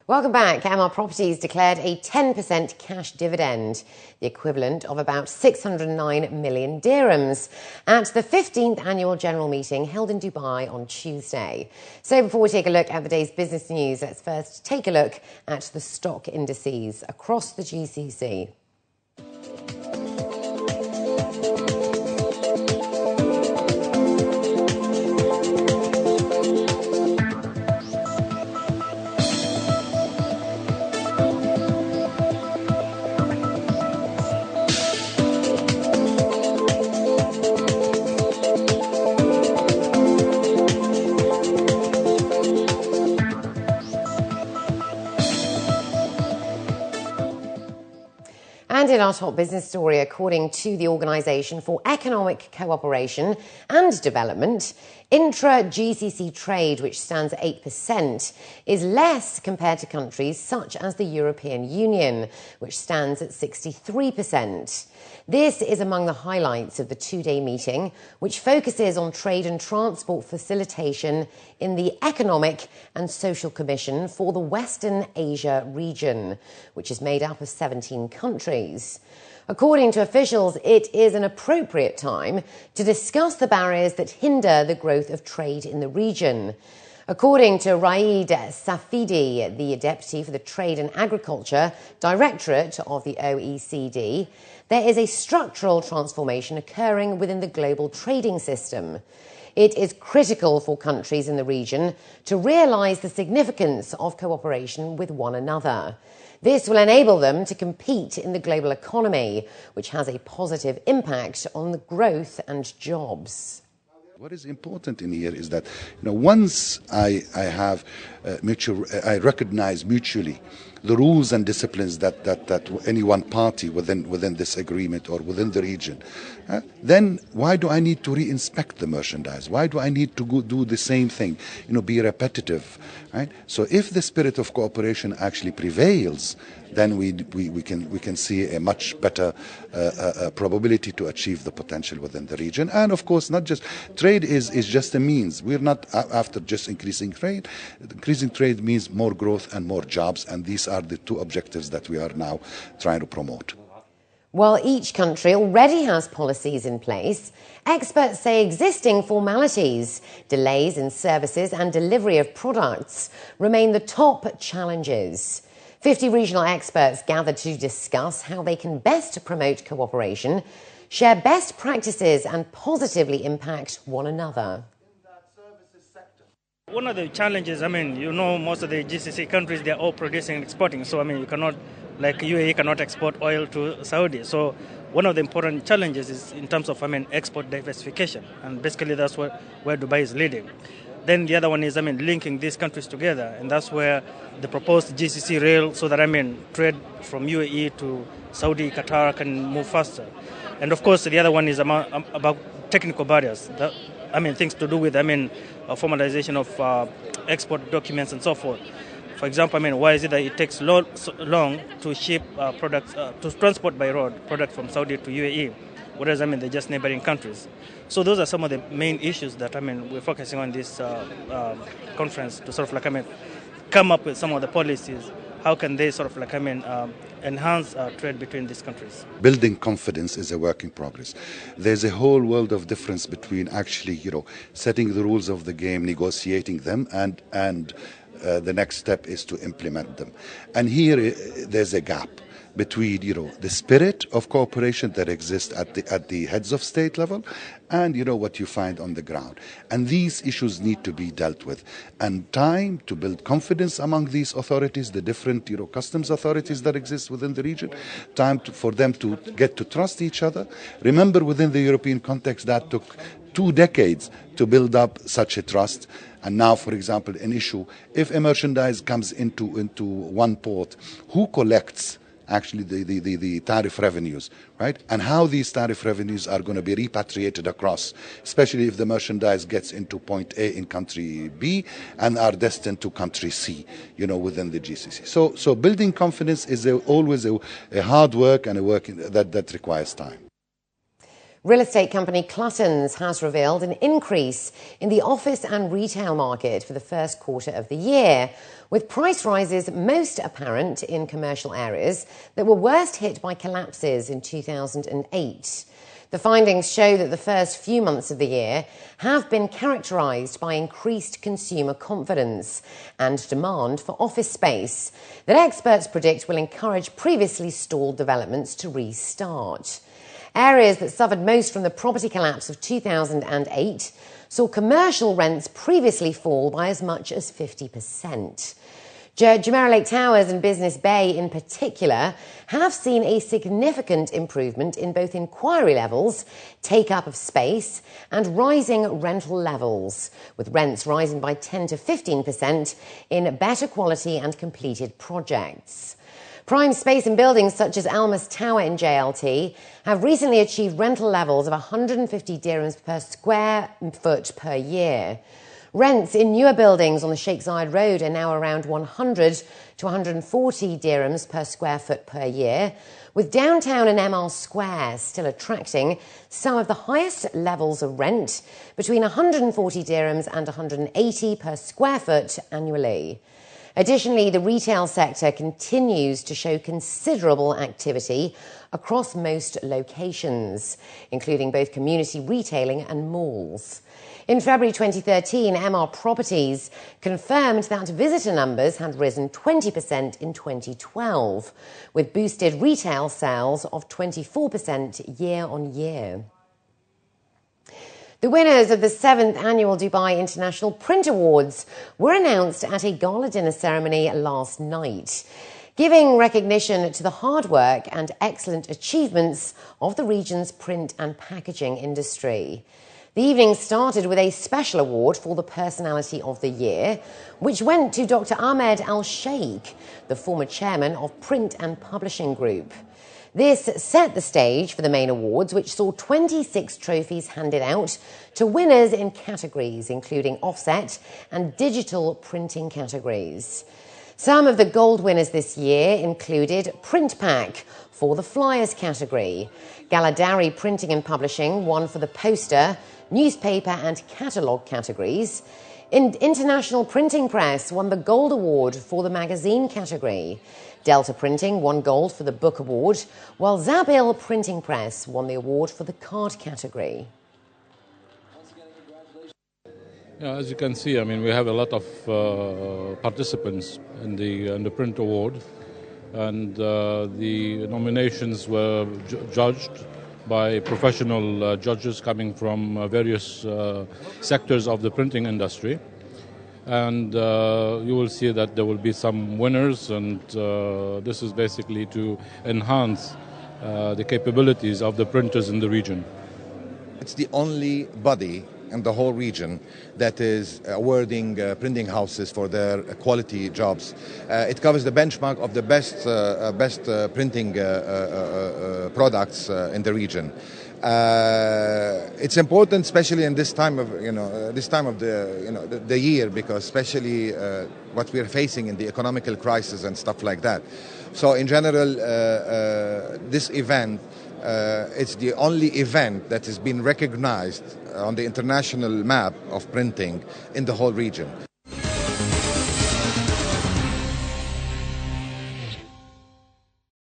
Welcome back. MR Properties declared a 10% cash dividend, the equivalent of about 609 million dirhams, at the 15th annual general meeting held in Dubai on Tuesday. So before we take a look at the day's business news, let's first take a look at the stock indices across the GCC. And in our top business story, according to the Organisation for Economic Cooperation and Development, intra-GCC trade, which stands at 8%, is less compared to countries such as the European Union, which stands at 63%. This is among the highlights of the two-day meeting, which focuses on trade and transport facilitation in the Economic and Social Commission for the Western Asia region, which is made up of 17 countries. According to officials, it is an appropriate time to discuss the barriers that hinder the growth of trade in the region. According to Raid Safidi, the Deputy for the Trade and Agriculture Directorate of the OECD, there is a structural transformation occurring within the global trading system. It is critical for countries in the region to realise the significance of cooperation with one another. This will enable them to compete in the global economy, which has a positive impact on the growth and jobs. What is important in here is that, once I recognize mutually the rules and disciplines that any one party within this agreement or within the region, then why do I need to re-inspect the merchandise? Why do I need to go do the same thing? Be repetitive, right? So if the spirit of cooperation actually prevails, then we can see a much better probability to achieve the potential within the region. And of course, not just trade is just a means. We're not after just increasing trade. Increasing trade means more growth and more jobs, and these are the two objectives that we are now trying to promote. While each country already has policies in place, experts say existing formalities, delays in services and delivery of products remain the top challenges. 50 regional experts gathered to discuss how they can best promote cooperation, share best practices and positively impact one another. One of the challenges, most of the GCC countries, they're all producing and exporting. So, you cannot, like UAE cannot export oil to Saudi. So, one of the important challenges is in terms of, export diversification. And basically that's where Dubai is leading. Then the other one is, linking these countries together. And that's where the proposed GCC rail, so that, trade from UAE to Saudi, Qatar can move faster. And of course, the other one is about technical barriers. Things to do with, formalization of export documents and so forth. For example, why is it that it takes so long to ship products, to transport by road products from Saudi to UAE, whereas, they're just neighboring countries. So those are some of the main issues that, we're focusing on this conference to sort of come up with some of the policies. How can they sort of enhance trade between these countries? Building confidence is a work in progress. There's a whole world of difference between actually, setting the rules of the game, negotiating them, and the next step is to implement them. And here there's a gap between, the spirit of cooperation that exists at the heads of state level and, what you find on the ground. And these issues need to be dealt with. And time to build confidence among these authorities, the different, customs authorities that exist within the region, time for them to get to trust each other. Remember, within the European context, that took 2 decades to build up such a trust. And now, for example, an issue, if a merchandise comes into one port, who collects actually the tariff revenues, right? And how these tariff revenues are going to be repatriated across, especially if the merchandise gets into point A in country B and are destined to country C, within the GCC. So building confidence is always a hard work and a work that requires time. Real estate company Clutton's has revealed an increase in the office and retail market for the first quarter of the year, with price rises most apparent in commercial areas that were worst hit by collapses in 2008. The findings show that the first few months of the year have been characterised by increased consumer confidence and demand for office space that experts predict will encourage previously stalled developments to restart. Areas that suffered most from the property collapse of 2008 saw commercial rents previously fall by as much as 50%. Jumeirah Lake Towers and Business Bay in particular have seen a significant improvement in both inquiry levels, take-up of space, and rising rental levels, with rents rising by 10 to 15% in better quality and completed projects. Prime space and buildings such as Almas Tower in JLT have recently achieved rental levels of 150 dirhams per square foot per year. Rents in newer buildings on the Sheikh Zayed Road are now around 100 to 140 dirhams per square foot per year, with downtown and MR Square still attracting some of the highest levels of rent, between 140 dirhams and 180 per square foot annually. Additionally, the retail sector continues to show considerable activity across most locations, including both community retailing and malls. In February 2013, MR Properties confirmed that visitor numbers had risen 20% in 2012, with boosted retail sales of 24% year on year. The winners of the 7th Annual Dubai International Print Awards were announced at a gala dinner ceremony last night, giving recognition to the hard work and excellent achievements of the region's print and packaging industry. The evening started with a special award for the Personality of the Year, which went to Dr. Ahmed Al-Sheikh, the former chairman of Print and Publishing Group. This set the stage for the main awards, which saw 26 trophies handed out to winners in categories including offset and digital printing categories. Some of the gold winners this year included Print Pack for the Flyers category. Galadari Printing and Publishing won for the poster, newspaper and catalogue categories. International Printing Press won the Gold Award for the magazine category. Delta Printing won gold for the book award, while Zabil Printing Press won the award for the card category. Yeah, as you can see, we have a lot of participants in the print award, and the nominations were judged by professional judges coming from various sectors of the printing industry. And you will see that there will be some winners, and this is basically to enhance the capabilities of the printers in the region. It's the only body in the whole region that is awarding printing houses for their quality jobs. It covers the benchmark of the best printing products in the region. It's important, especially in this time of the year, because especially what we are facing in the economical crisis and stuff like that. So in general, this event, it's the only event that has been recognized on the international map of printing in the whole region.